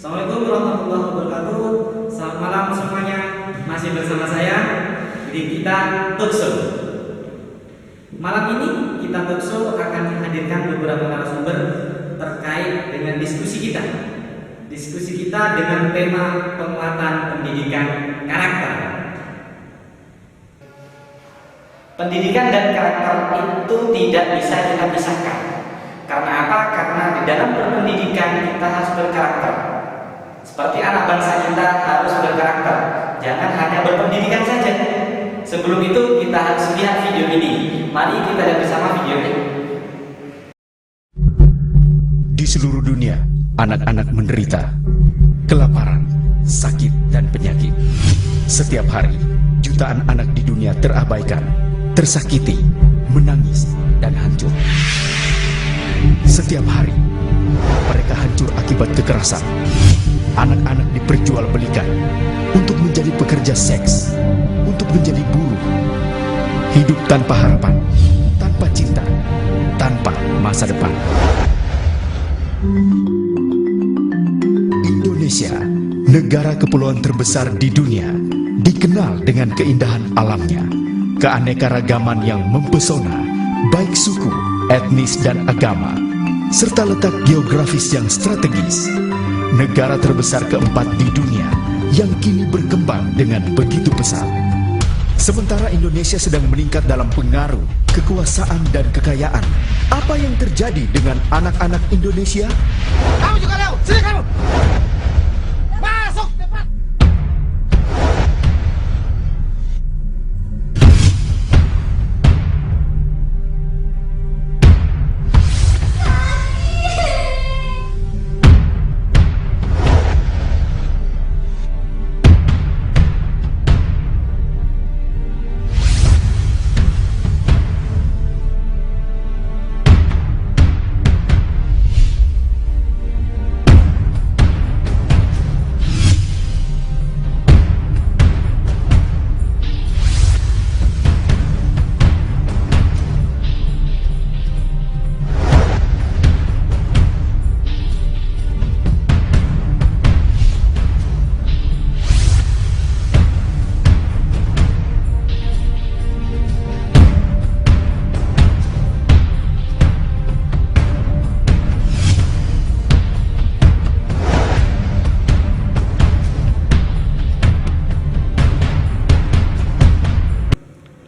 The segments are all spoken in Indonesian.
Assalamualaikum warahmatullahi wabarakatuh. Selamat malam semuanya. Masih bersama saya di kita Talkshow. Malam ini kita Talkshow akan menghadirkan beberapa narasumber terkait dengan diskusi kita. Diskusi kita dengan tema penguatan pendidikan karakter. Pendidikan dan karakter itu tidak bisa kita pisahkan. Karena apa? Karena di dalam berpendidikan kita harus berkarakter. Seperti anak bangsa kita harus berkarakter. Jangan hanya berpendidikan saja. Sebelum itu kita harus lihat video ini. Mari kita lihat bersama videonya. Di seluruh dunia, anak-anak menderita kelaparan, sakit, dan penyakit. Setiap hari, jutaan anak di dunia terabaikan, tersakiti, menangis, dan hancur. Setiap hari, mereka hancur akibat kekerasan. Anak-anak diperjualbelikan untuk menjadi pekerja seks, untuk menjadi buruh. Hidup tanpa harapan, tanpa cinta, tanpa masa depan. Indonesia, negara kepulauan terbesar di dunia, dikenal dengan keindahan alamnya, keanekaragaman yang mempesona, baik suku, etnis, dan agama, serta letak geografis yang strategis. Negara terbesar keempat di dunia yang kini berkembang dengan begitu pesat. Sementara Indonesia sedang meningkat dalam pengaruh, kekuasaan, dan kekayaan. Apa yang terjadi dengan anak-anak Indonesia? Kamu juga, Leo! Sini kamu! Masuk cepat!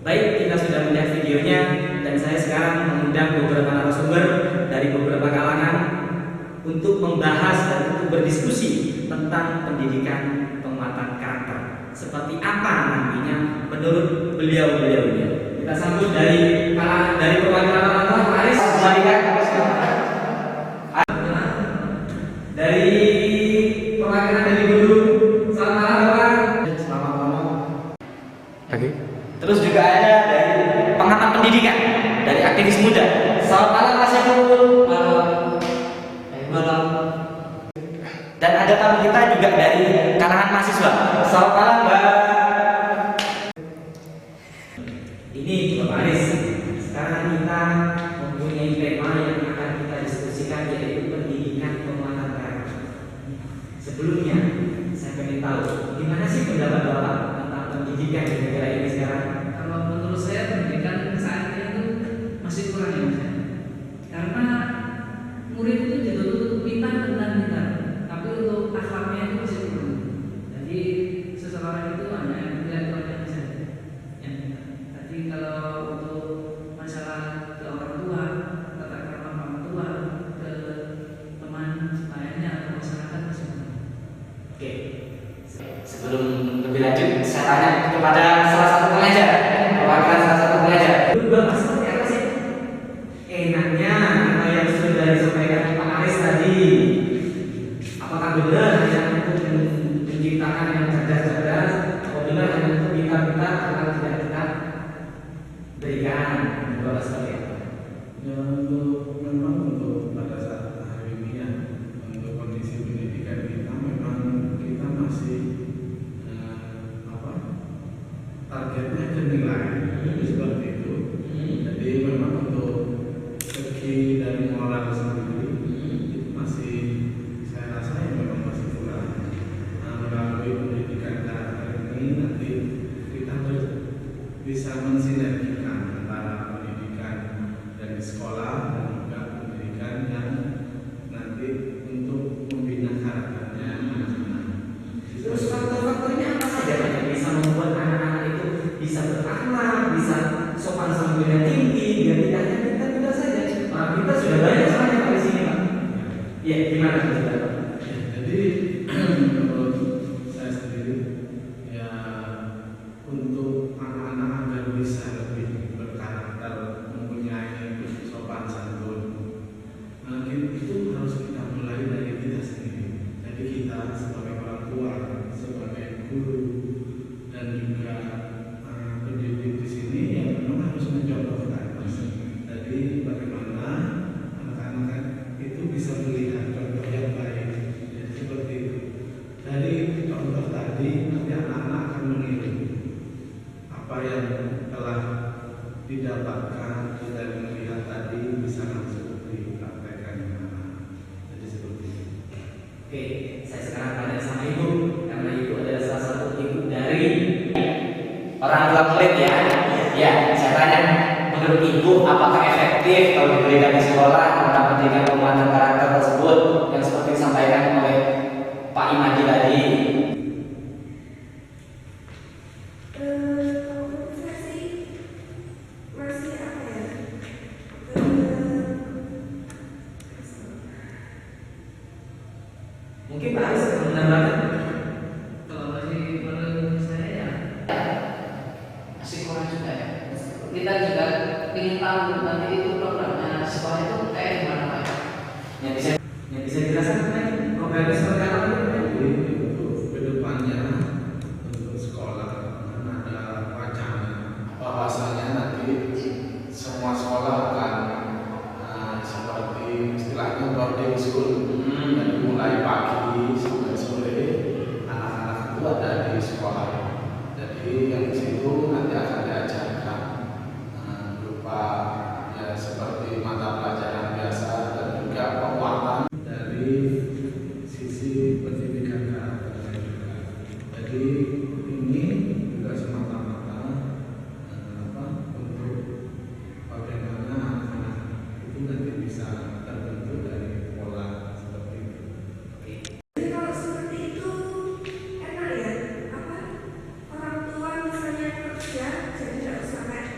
Baik, kita sudah melihat videonya dan saya sekarang mengundang beberapa narasumber dari beberapa kalangan untuk membahas dan untuk berdiskusi tentang pendidikan penguatan karakter. Seperti apa nantinya menurut beliau-beliaunya. Kita sambut dari perwakilan orang tua, Aris, kembalikan dari perwakilan dari guru. Selamat malam, Bapak. Selamat malam. Oke. Terus juga ada dari pengamat pendidikan, dari aktivis muda. Selamat malam Mas Syaful. Malam. Dan ada tamu kita juga dari kalangan mahasiswa. Selamat malam Mbak. Ini Bapak Aris. Sekarang kita mempunyai tema yang akan kita diskusikan, yaitu pendidikan penguatan karakter. Sebelumnya, saya ingin tahu gimana sih pendapat Bapak tentang pendidikan di negara ini sekarang? Kalau menurut saya pendidikan saat ini itu masih kurang ya Mas. Karena murid itu dituntut pintar tentang tapi untuk akhlaknya itu masih kurang. Jadi seseorang itu hanya melihat orangnya saja. Ya. Jadi kalau untuk masalah ke orang tua, tata krama orang tua, ke teman sebayanya atau masyarakat masih kurang. Oke. Sebelum lebih lanjut, saya tanya kepada salah satu pengajar, perwakilan salah satu pengajar. Dua masalah apa sih? Enaknya apa yang sudah disampaikan Pak Aris tadi? Apakah benar hanya untuk menciptakan yang cerdas-cerdas? Atau benar hanya untuk pintar-pintar atau tidak kita berikan beberapa sekali? Ya, untuk pada saat hari ini ya, untuk kondisi pendidikan kita memang kita masih targetnya ke nilai, jadi seperti itu. Jadi memang untuk segi dari moral sendiri itu masih, saya rasa ya memang masih kurang. yang telah didapatkan kita melihat tadi bisa langsung dipraktekkan. Jadi seperti itu. Oke, saya sekarang tanya sama ibu, karena ibu adalah salah satu ibu dari orang tua murid ya. Ya, saya tanya, menurut ibu apakah efektif kalau diberikan di sekolah tentang pendidikan penguatan karakter tersebut yang seperti disampaikan oleh Pak Imadi tadi? Mungkin Pak Aris akan menambahkan. Kalau masih menurut saya ya masih kurang juga ya. Kita juga ingin tahu nanti itu programnya sekolah itu kayak gimana Pak? Yang bisa dijelaskan mengenai programnya seperti apa? Jadi untuk kedepannya untuk sekolah ada wacana bahwasanya nanti semua sekolah akan seperti istilahnya boarding school. Dari mulai pagi sampai sore anak-anak itu ada di sekolah. Jadi yang di situ nanti akan diajarkan berupa ya seperti mata pelajaran biasa dan juga penguatan dari sisi pendidikan karakternya juga. Jadi ini juga semata-mata untuk bagaimana anak-anak itu nanti bisa terbentuk dari pola seperti itu. Jadi kalau seperti itu enak ya, orang tua misalnya kerja jadi tidak usah kayak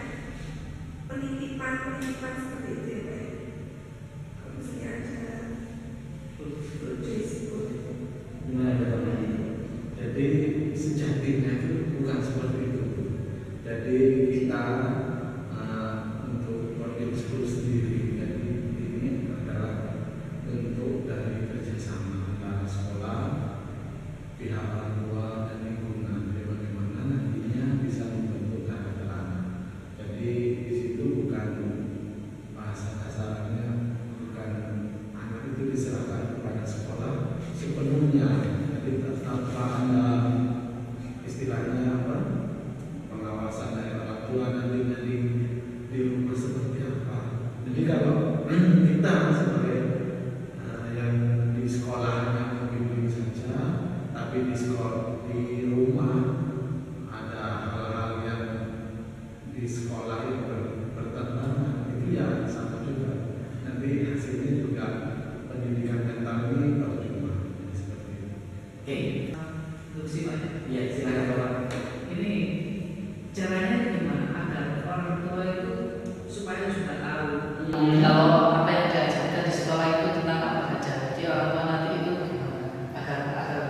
penitipan seperti itu ya Pak. Kalau misalnya ada risiko. Jadi sejatinya itu bukan seperti itu. Jadi kita untuk boarding school sendiri, jadi ini adalah bentuk dari kerjasama antara sekolah, pihak orang tua dan lingkungan. Jadi bagaimana nantinya bisa membentuk karakter anak. Jadi di situ bukan bahasa kasarnya, bukan anak itu diserahkan kepada sekolah sepenuhnya. Jadi tanpa ada istilahnya pengawasan dari orang tua nanti di rumah seperti apa. Jadi kalau kita sebagai yang di sekolahnya membimbing saja, tapi di sekolah di rumah ada hal-hal yang di sekolah itu bertentangan, itu ya sama juga. Nanti hasilnya juga pendidikan mental ini percuma. Seperti itu. Oke, Instruksi Pak. ya silakan Bapak. Ini caranya gimana agar orang tua itu supaya sudah tahu kalau apa yang diajarkan di sekolah itu tentang apa saja. Jadi orang tua nanti itu gimana agar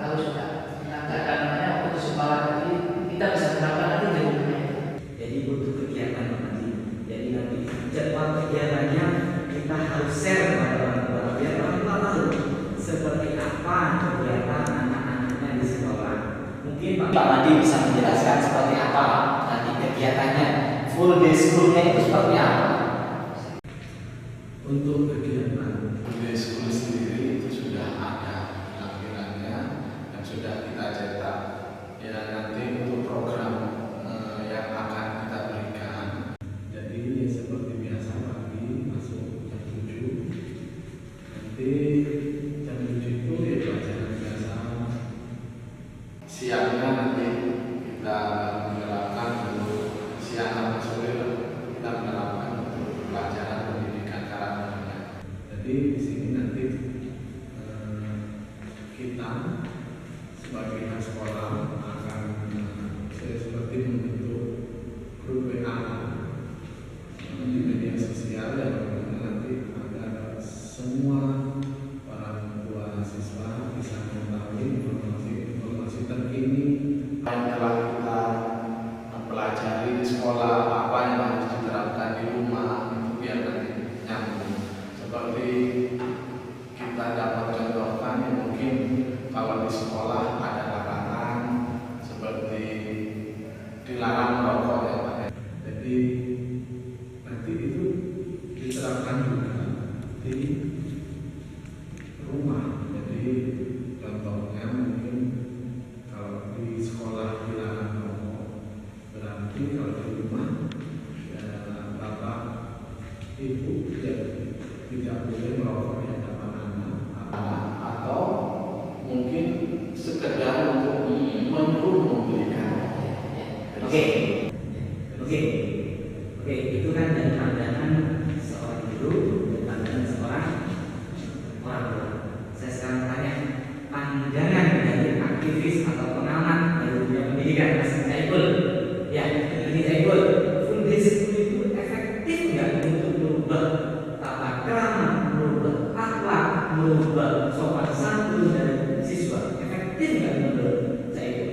tahu juga tentang namanya waktu di sekolah nanti kita bisa terapkan nanti di rumah. Jadi butuh kegiatan nanti. Jadi nanti jadwal kegiatannya kita harus share kepada orang tua biar orang tua tahu seperti apa kegiatan anak-anaknya di sekolah. Mungkin Pak Madi bisa menjelaskan seperti apa nanti kegiatannya, full day school-nya itu seperti apa? Untuk kegiatan budaya sekolah sendiri itu sudah ada tampilannya dan sudah kita cetak. Ya nanti untuk program yang akan kita berikan. Jadi seperti biasa pagi masuk jam 7. Nanti jam 7 itu ya pelajaran biasa. Siangnya nanti kita menerapkan untuk siang atau sore kita menerapkan untuk pelajaran pendidikan karakternya. Jadi di sini nanti kita sebagai pihak sekolah akan seperti membentuk grup WA di media sosial yang nanti agar semua orang tua siswa bisa mengetahui informasi terkini yang telah kita pelajari di sekolah, apa yang harus diterapkan di rumah itu biar nanti nyambung. Seperti kita dapat contohkan ya mungkin kalau di sekolah ada larangan seperti dilarang merokok ya Pak. Jadi nanti itu diterapkan juga di rumah. Jadi contohnya mungkin kalau di sekolah dilarang merokok, berarti kalau di ibu tidak boleh merokok di hadapan anak atau mungkin sekedar untuk menyuruh membelikan. Oke, itu kan dari pandangan seorang guru dan pandangan seorang orang tua. Saya sekarang tanya pandangan dari aktivis atau pengamat dari dunia pendidikan, Mas Saiful. Ya, ini Saiful. Full day school itu efektif nggak untuk merubah tata krama, merubah akhlak, merubah sopan santun dari siswa? Efektif nggak menurut Saiful?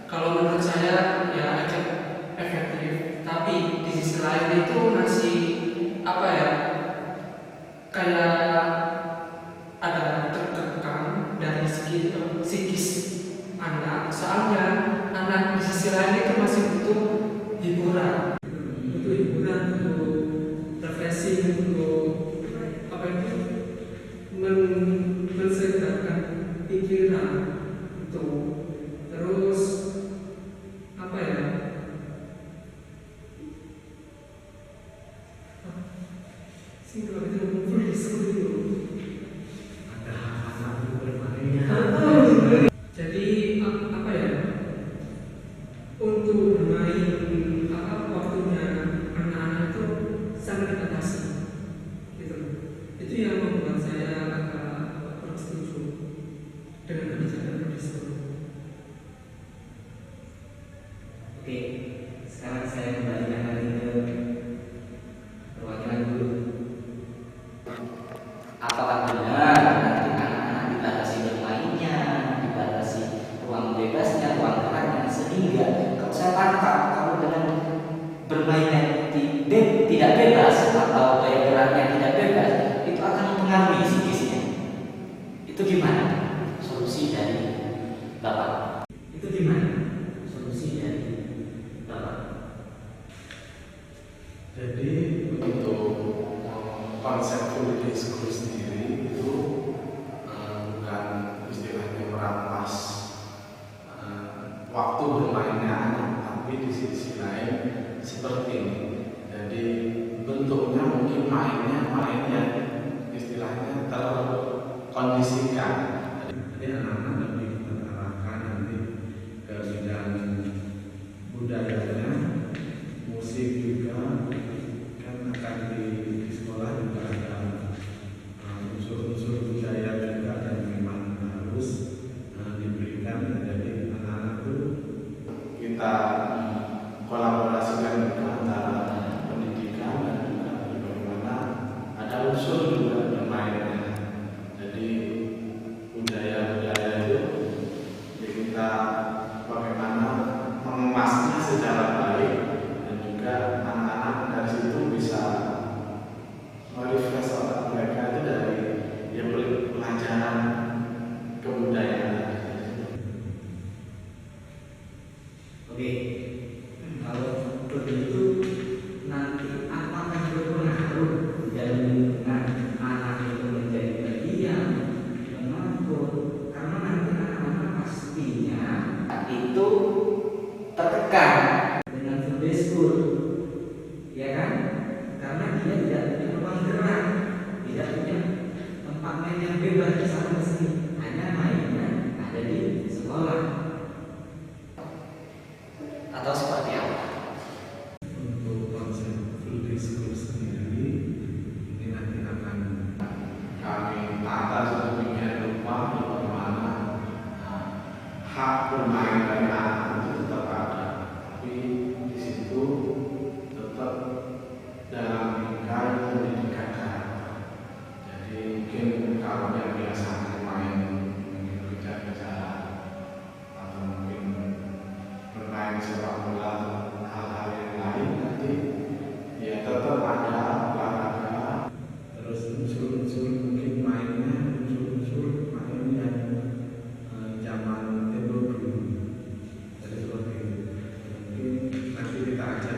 Kalau menurut saya ya efektif, tapi di sisi lain itu masih apa ya, kayak ada terkekang dari segi psikis anak. Soalnya anak di sisi lain itu masih butuh hiburan, untuk refreshing, untuk apa itu mensegarkan pikiran, untuk terus apa ya, kalau itu ngumpul di sekolah Ada anak itu bermainnya. jadi apa ya, untuk bermain waktunya anak-anak itu sangat dibatasi gitu. Itu yang membuat saya agak kurang setuju dengan kebijakan di sekolah. Oke, sekarang saya kembalikan lagi ke perwakilan guru. Apakah benar nanti anak-anak dibatasi bermainnya, dibatasi ruang bebasnya, ruang geraknya, sehingga kalau saya tangkap kalau dengan bermainnya tidak bebas atau gaya geraknya tidak bebas, itu akan mempengaruhi psikisnya. Itu gimana solusi dari Bapak? Itu gimana solusi dari Bapak? Jadi untuk konsep full day school sendiri itu bukan istilahnya merampas waktu bermainnya anak, tapi di sisi lain seperti ini. Jadi bentuknya mungkin mainnya istilahnya terkondisikan. Jadi anak-anak lebih terarahkan nanti ke bidang budayanya, musik juga kan akan di sekolah juga ada unsur-unsur budaya juga yang memang harus diberikan. Jadi anak-anak itu kita kolaborasikan juga antara pendidikan dan juga bagaimana ada unsur juga bermainnya. Jadi budaya-budaya itu ya kita bagaimana mengemasnya secara baik, dan juga anak-anak dari situ bisa merefresh otak mereka itu dari ya pelajaran kebudayaan. Oke, kalau begitu nanti apakah berpengaruh dalam lingkungan anak itu menjadi pendiam, mengatur? Karena nanti anak-anak pastinya itu tertekan dengan full day school, ya kan? Karena dia tidak punya ruang gerak, tidak punya tempat main yang bebas di sana sini, hanya mainnya ada di sekolah. Atau seperti apa? Untuk konsep full day school sendiri ini nanti akan kami tata sedemikian rupa bagaimana hak bermain dari anak itu tetap ada, tapi di situ tetap dalam lingkungan pendidikan karakter. Jadi mungkin kalau yang biasanya main kejar-kejaran atau mungkin bermain sepak bola, hal-hal yang lain, nanti ya tetap ada olahraga, terus unsur-unsur mungkin mainnya, unsur-unsur main yang zaman tempo dulu. Jadi seperti itu. Mungkin nanti kita ajak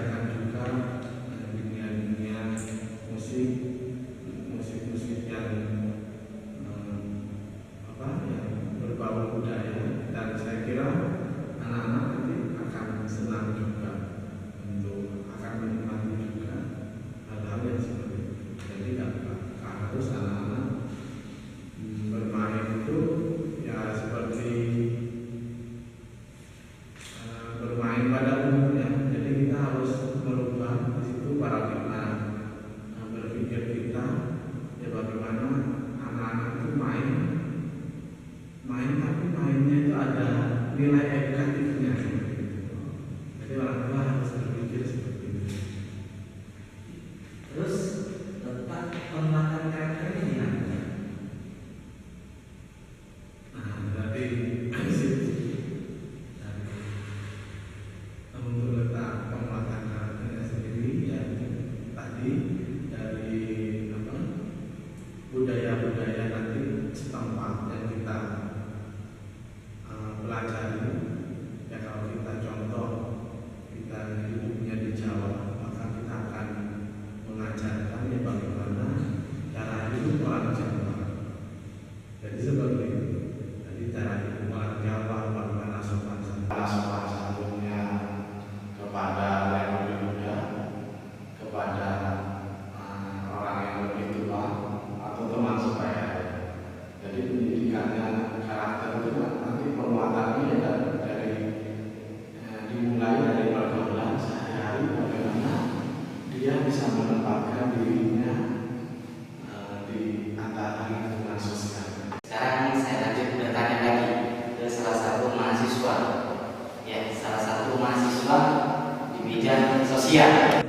manusia.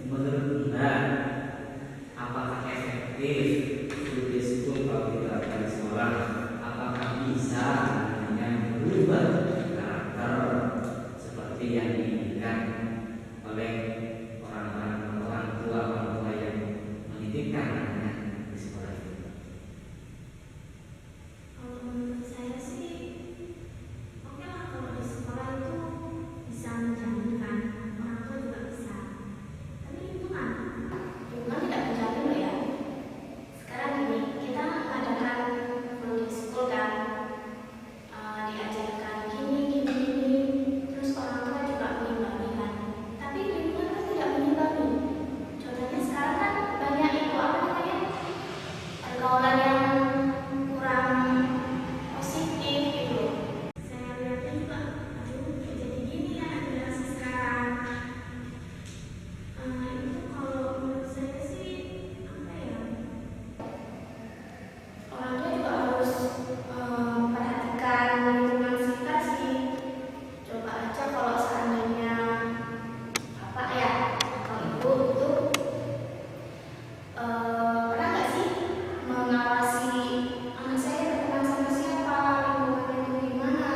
Menurut Anda, apakah efektif full day school kalau diterapkan di sekolah? Apakah bisa hanya berubah karakter seperti yang diinginkan oleh orang tua yang menitipkan anaknya di sekolah itu? Kalau menurut saya sih, oke lah kalau di sekolah itu bisa menjaminkan, orang tua juga bisa. Tapi lingkungan tidak menjamin loh ya. Sekarang gini, kita mengadakan full day school kan, diajarkan gini, terus orang tua juga mengimbangi kan. Tapi lingkungan kan tidak mengimbangi. Contohnya sekarang kan banyak itu apa namanya, pergaulan yang kurang positif gitu. Saya lihatnya juga, aduh jadi gini ya generasi sekarang. Itu kalau menurut saya sih apa ya, orang tua juga harus memperhatikan lingkungan sekitar sih. Coba aja kalau seandainya bapak ya atau ibu itu pernah nggak sih mengawasi anak saya berteman sama siapa, lingkungannya itu gimana,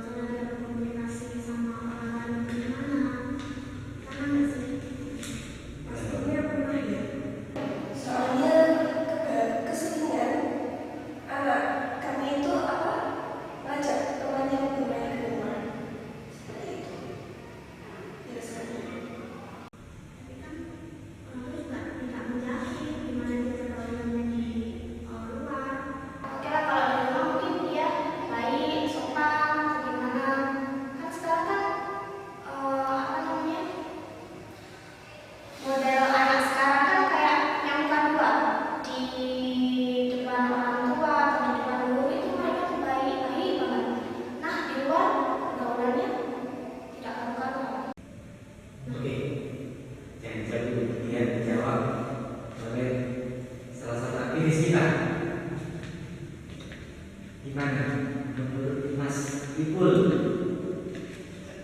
cara dia berkomunikasi sama orang lain itu gimana, pernah nggak sih? Pastinya pernah ya. Soalnya keseringan anak kami itu ngajak temannya bermain ke rumah. Seperti itu. Biasanya. Tapi kan orang tua juga tidak menjamin gimana dia pergaulannya di luar. Oke lah kalau di rumah mungkin dia baik, sopan, atau gimana. Kan sekarang kan apa namanya, model anak sekarang kan kayak yang bukan dua di depan orang tua atau di depan guru itu mereka tuh baik-baik banget. Nah di luar pergaulannya tidak karu-karuan. Oke, jangan jauh kemudian dijawab oleh salah satu aktivis kita. Gimana menurut Mas Ipul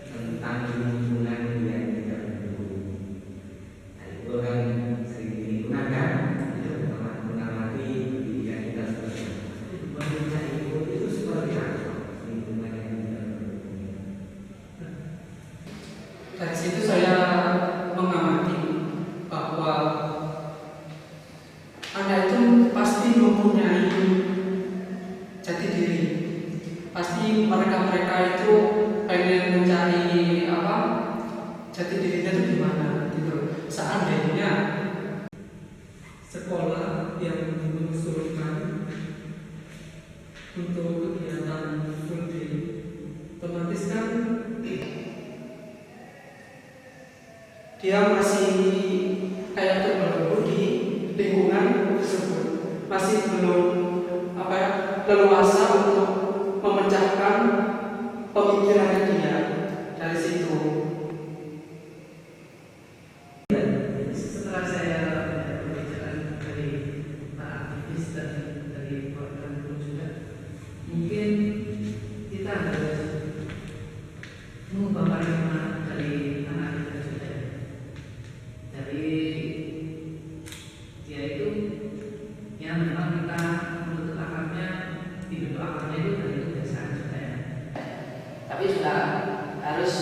tentang lingkungan yang tidak mendukung? Nah, Ipul kan sering di lingkungan kan, itu mengamati pendidikan kita seperti apa. Menurut Mas Ipul itu seperti apa lingkungan yang tidak mendukung? Dari situ saya mengamati bahwa Anda itu pasti mempunyai jati diri. Pasti mereka itu pengen mencari jati dirinya itu di mana gitu. Seandainya sekolah yang mengusulkan untuk kegiatan full day, otomatis kan dia masih kayak terbelenggu di lingkungan tersebut, masih belum leluasa untuk memecahkan pemikirannya dia dari situ. Setelah saya mendengar pembicaraan dari para aktivis dan dari program guru juga, mungkin kita harus mengubah paradigma dari anak kita juga. Dari dia itu yang memang kita menuntut akarnya, dibentuk akarnya itu dari kebiasaan juga ya. Tapi juga harus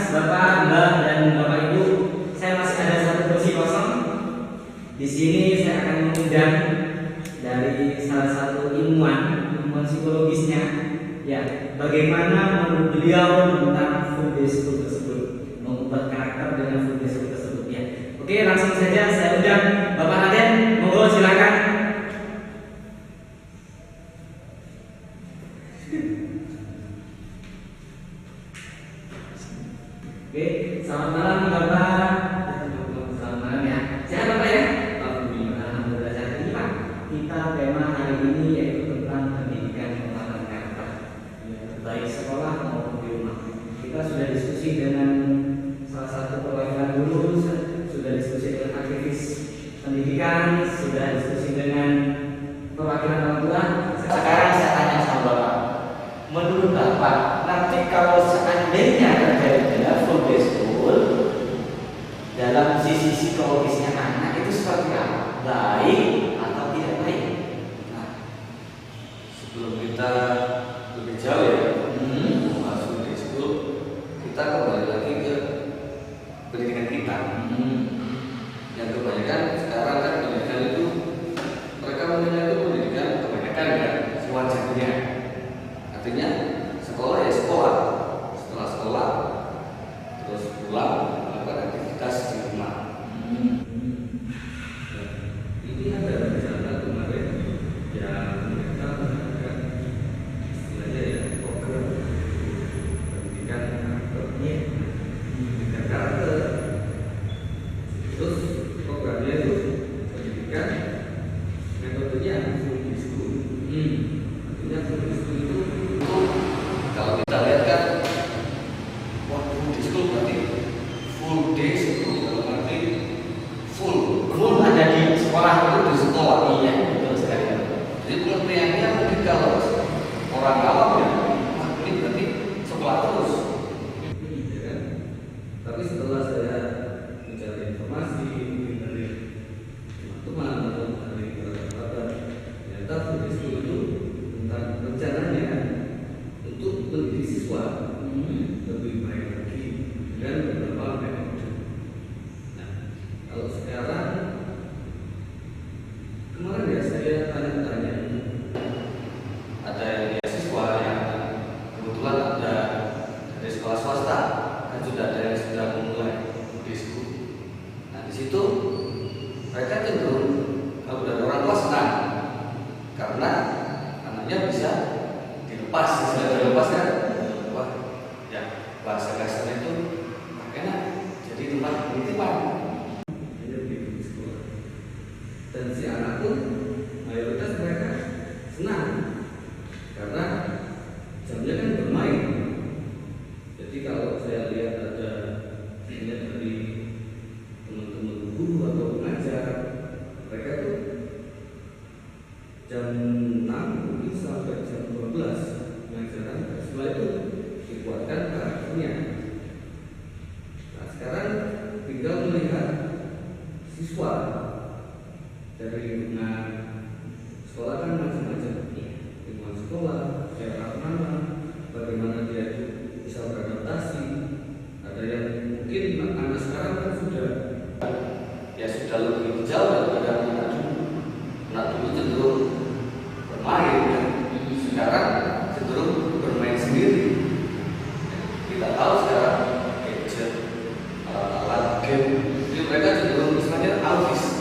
Bapak, Mbak, dan Bapak Ibu, saya masih ada satu kursi kosong. Di sini saya akan mengundang dari salah satu ilmuwan psikologisnya, ya, bagaimana menurut beliau tentang full day school tersebut, mengubah karakter dengan full day school tersebut, ya. Oke, langsung saja saya undang Bapak Raden, monggo silakan. Oke, selamat malam Bapak. Selamat malam ya. Sehat Bapak ya? Alhamdulillah sehat. Ini Pak, kita tema hari ini yaitu tentang pendidikan pengembangan karakter, baik sekolah maupun di rumah. Kita sudah diskusi dengan salah satu perwakilan guru, sudah diskusi dengan aktivis pendidikan, sudah diskusi dengan perwakilan orang tua. Sekarang saya tanya sama Bapak, menurut Bapak, nanti kalau seandainya terjadi full day school, dalam sisi psikologisnya anak itu seperti apa? Baik atau tidak baik? Nah, Sebelum kita lebih jauh ya, masuk di situ, kita kembali lagi ke pendidikan kita. Yang kebanyakan sekarang kan pendidikan itu mereka menilai itu pendidikan kebanyakan ya sewajarnya. Artinya sekolah ya sekolah, setelah sekolah terus pulang melakukan aktivitas di rumah. Ini ada rencana kemarin yang mereka mengadakan istilahnya ya program pendidikan karakternya, pendidikan karakter. Terus programnya itu pendidikan metodenya full day school. Artinya full day school itu kalau kita lihat kan full day school berarti full day school dalam arti full ada di sekolah itu di sekolah. Iya, betul sekali. Jadi pengertiannya mungkin kalau orang awam ya, wah ini berarti sekolah terus. Ya kan? Tapi setelah saya mencari informasi mungkin dari teman-teman atau dari kerabat, ternyata full day school itu tentang rencananya untuk mendidik siswa lebih baik lagi dengan beberapa metode. Nah, kalau sekarang kemarin ya saya tanya-tanya, ada yang siswa yang kebetulan ada dari sekolah swasta, kan sudah ada yang sudah memulai di school. Nah di situ mereka cenderung kalau dari orang tua senang karena anaknya bisa dilepas, istilah dilepas kan, wah ya bahasa kasarnya itu enak, jadi tempat penitipan. Dan si anak pun mayoritas mereka senang karena jamnya kan bermain. Jadi kalau saya lihat ada dari teman-teman guru atau pengajar, mereka tuh jam 6 mungkin sampai jam 12 pengajaran. Setelah itu dikuatkan karakternya. Nah sekarang tinggal melihat siswa dari lingkungan sekolah kan macam-macam, lingkungan sekolah, cara mana, bagaimana dia bisa beradaptasi. Ada yang mungkin anak sekarang kan sudah lebih jauh daripada anak dulu. Anak dulu cenderung bermain, kan? Sekarang cenderung bermain sendiri. Kita tahu sekarang gadget, alat game, jadi mereka cenderung misalnya autis.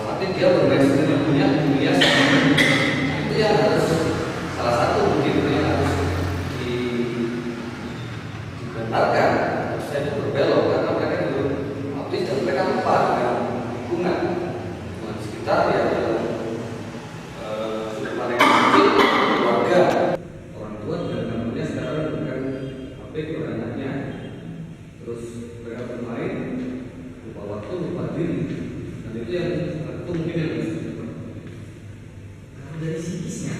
Tapi dia bermain sendiri punya dunia sendiri. Nah, itu yang harus salah satu mungkin yang harus dibenarkan. Saya itu berbelok karena mereka itu autis dan mereka lupa dengan lingkungan sekitar ya dalam sudah paling kecil keluarga, orang tua dan namanya sekarang bukan HP ke anaknya. Terus mereka bermain lupa waktu, lupa diri. Dan itu yang itu mungkin yang harus dilakukan. Kalau dari psikisnya,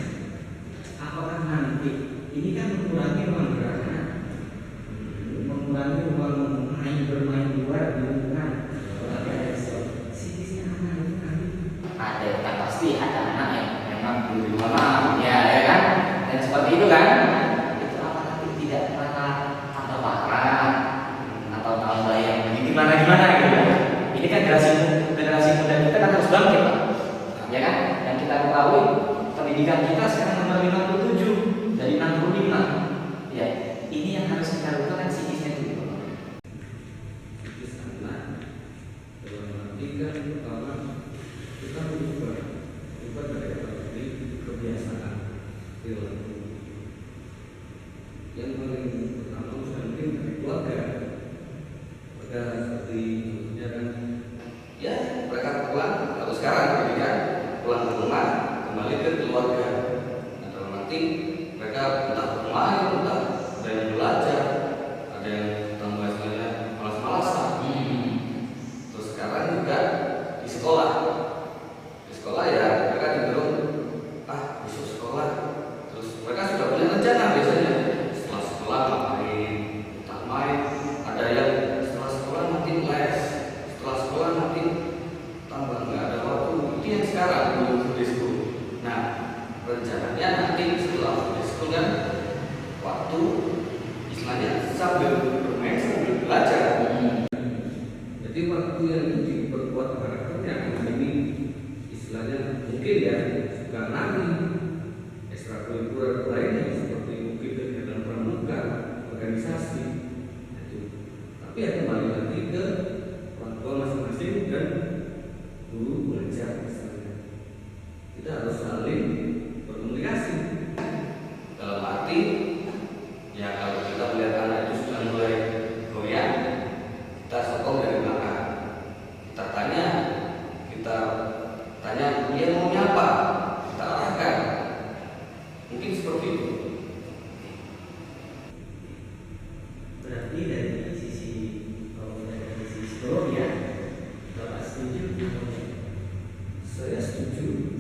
apakah nanti ini kan mengurangi ruang geraknya, mengurangi ruang bermain di luar di lingkungan. Psikisnya anak itu nanti ada yang pasti ada anak yang memang di rumah, ya kan, dan seperti itu kan. Itu apa nanti tidak pernah tambah parah generasi muda kita kan harus bangkit, Pak. Ya kan? Yang kita ketahui pendidikan kita sekarang nomor 57 dari 65. Ya, ini yang harus kita lakukan psikisnya dulu. Di sana dalam arti kan pertama kita berubah dari apa tadi kebiasaan perilaku. Yang paling pertama mungkin dari keluarga seperti contohnya kan ya mereka pulang atau sekarang pendidikan pulang ke rumah kembali ke keluarga. Nah, dalam arti mereka entah bermain entah ada yang belajar, ada yang tambah istilahnya malas-malasan. Terus sekarang juga di sekolah ya mereka cenderung besok sekolah, terus mereka sudah punya rencana biasanya setelah sekolah ngapain, entah main, ada yang setelah sekolah nanti les, setelah sekolah nanti tambah nggak ada waktu. Itu yang sekarang belum di school. Nah rencananya nanti setelah di school kan waktu istilahnya sambil bermain sambil belajar. Jadi waktu yang diperkuat karakternya ini istilahnya mungkin ya suka nari, ekstrakurikuler lainnya seperti mungkin kegiatan pramuka, organisasi itu. Tapi ya kembali lagi ke orang tua masing-masing dan guru belajar misalnya. Kita harus saling berkomunikasi. Dalam arti ya kalau kita melihat anak itu sudah mulai goyang, kita sokong dari belakang. Kita tanya dia maunya apa, kita arahkan. Mungkin seperti itu. Berarti dari sisi psikologi ya, Bapak setuju? Saya setuju.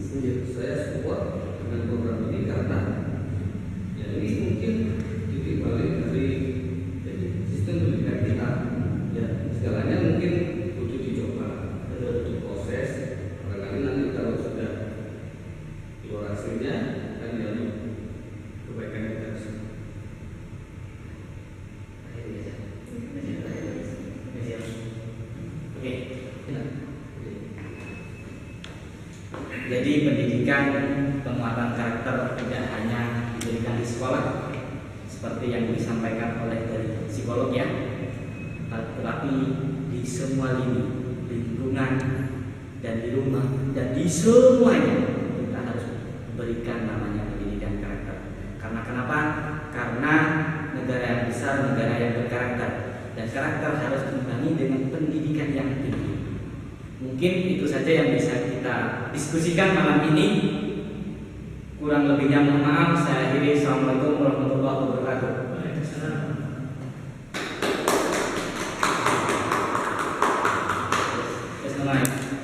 Saya support dengan program ini karena ya ini mungkin titik balik dari sistem pendidikan kita. Ya segalanya mungkin butuh dicoba, butuh proses. Barangkali nanti kalau sudah keluar hasilnya akan jadi kebaikan kita semua. Oke. Jadi pendidikan penguatan karakter tidak hanya diberikan di sekolah seperti yang disampaikan oleh dari psikolog ya, tetapi di semua lini, lingkungan dan di rumah dan di semuanya kita harus berikan namanya pendidikan karakter. Karena kenapa? Karena negara yang besar, negara yang berkarakter, dan karakter harus diimbangi dengan pendidikan yang tinggi. Mungkin itu saja yang bisa kita diskusikan malam ini. Kurang lebihnya mohon maaf. Saya akhiri. Assalamualaikum warahmatullahi wabarakatuh. Waalaikumsalam. Terima kasih.